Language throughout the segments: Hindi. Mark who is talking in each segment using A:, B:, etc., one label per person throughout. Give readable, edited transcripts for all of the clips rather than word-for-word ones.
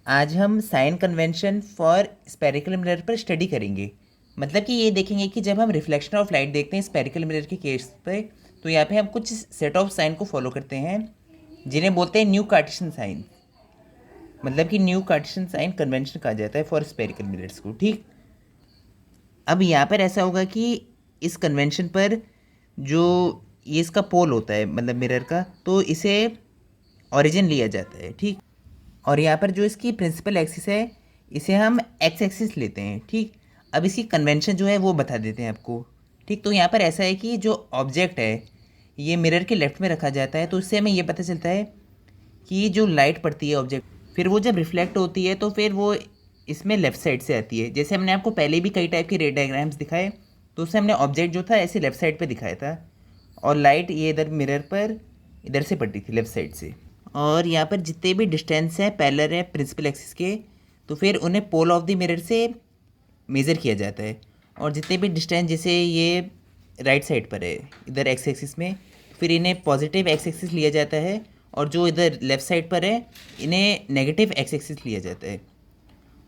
A: आज हम sign convention for spherical mirror पर स्टडी करेंगे। मतलब कि ये देखेंगे कि जब हम रिफ्लेक्शन ऑफ लाइट देखते हैं स्पेरिकल मिरर के केस पे, तो यहाँ पे हम कुछ सेट ऑफ साइन को फॉलो करते हैं जिन्हें बोलते हैं न्यू कार्टेशियन साइन। मतलब कि न्यू कार्टेशियन साइन कन्वेंशन कहा जाता है फॉर स्पेरिकल मिरर्स को। ठीक, अब यहाँ पर ऐसा होगा कि इस कन्वेंशन पर जो ये इसका पोल होता है मतलब मिरर का, तो इसे ओरिजिन लिया जाता है। ठीक, और यहाँ पर जो इसकी प्रिंसिपल एक्सिस है इसे हम एक्स एक्सिस लेते हैं। ठीक, अब इसकी कन्वेंशन जो है वो बता देते हैं आपको। ठीक, तो यहाँ पर ऐसा है कि जो ऑब्जेक्ट है ये मिरर के लेफ्ट में रखा जाता है, तो इससे हमें ये पता चलता है कि जो लाइट पड़ती है ऑब्जेक्ट, फिर वो जब रिफ्लेक्ट होती है तो फिर वो इसमें लेफ़्ट साइड से आती है। जैसे हमने आपको पहले भी कई टाइप के रे डायग्राम्स दिखाए, तो उससे हमने ऑब्जेक्ट जो था ऐसे लेफ़्ट साइड पे दिखाया था और लाइट ये इधर मिरर पर इधर से पड़ती थी लेफ़्ट साइड से। और यहाँ पर जितने भी डिस्टेंस हैं पैरेलल है प्रिंसिपल एक्सिस के, तो फिर उन्हें पोल ऑफ द मिरर से मेज़र किया जाता है। और जितने भी डिस्टेंस जैसे ये राइट साइड पर है इधर एक्स एक्सिस में, फिर इन्हें पॉजिटिव एक्स एक्सिस लिया जाता है, और जो इधर लेफ़्ट साइड पर है इन्हें नेगेटिव एक्स एक्सिस लिया जाता है।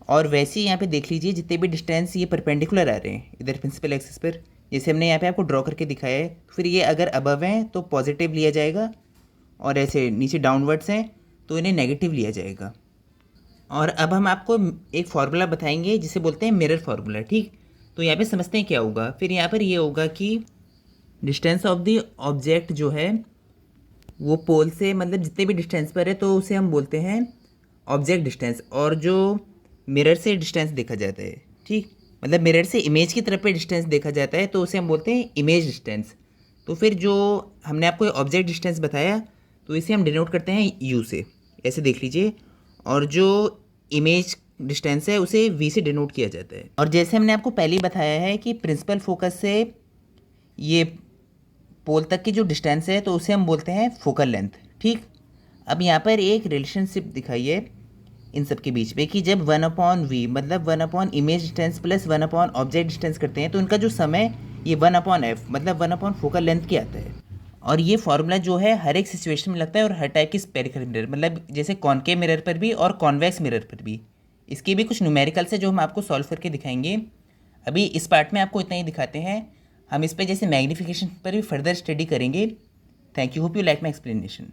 A: और वैसे ही यहाँ पे देख लीजिए जितने भी डिस्टेंस ये परपेंडिकुलर आ रहे हैं इधर प्रिंसिपल एक्सिस पर, जैसे हमने यहाँ पे आपको ड्रॉ करके दिखाया है, फिर ये अगर अबव हैं तो पॉजिटिव लिया जाएगा, और ऐसे नीचे डाउनवर्ड्स हैं तो इन्हें नेगेटिव लिया जाएगा। और अब हम आपको एक फार्मूला बताएंगे जिसे बोलते हैं मिरर फार्मूला। ठीक, तो यहाँ पे समझते हैं क्या होगा। फिर यहाँ पर ये होगा कि डिस्टेंस ऑफ द ऑब्जेक्ट जो है वो पोल से मतलब जितने भी डिस्टेंस पर है तो उसे हम बोलते हैं ऑब्जेक्ट डिस्टेंस, और जो मिरर से डिस्टेंस देखा जाता है, ठीक, मतलब मिरर से इमेज की तरफ पे डिस्टेंस देखा जाता है तो उसे हम बोलते हैं इमेज डिस्टेंस। तो फिर जो हमने आपको ऑब्जेक्ट डिस्टेंस बताया तो इसे हम डिनोट करते हैं यू से, ऐसे देख लीजिए। और जो इमेज डिस्टेंस है उसे वी से डिनोट किया जाता है। और जैसे हमने आपको पहले ही बताया है कि प्रिंसिपल फोकस से ये पोल तक की जो डिस्टेंस है तो उसे हम बोलते हैं फोकल लेंथ। ठीक, अब यहाँ पर एक रिलेशनशिप दिखाई है इन सब के बीच में कि जब 1/v मतलब 1 image distance plus 1 object distance करते हैं तो इनका जो सम है ये 1/f मतलब 1 फोकल लेंथ की आता है। और ये फार्मूला जो है हर एक सिचुएशन में लगता है और हर टाइप की स्पेरिकल मिरर मतलब जैसे कॉनकेव मिरर पर भी और कॉन्वेक्स मिरर पर भी। इसके भी कुछ न्यूमेरिकल्स है जो हम आपको सॉल्व करके दिखाएंगे। अभी इस पार्ट में आपको इतना ही दिखाते हैं, हम इस पर जैसे मैग्नीफिकेशन पर भी फर्दर स्टडी करेंगे। Thank you, hope you like my explanation.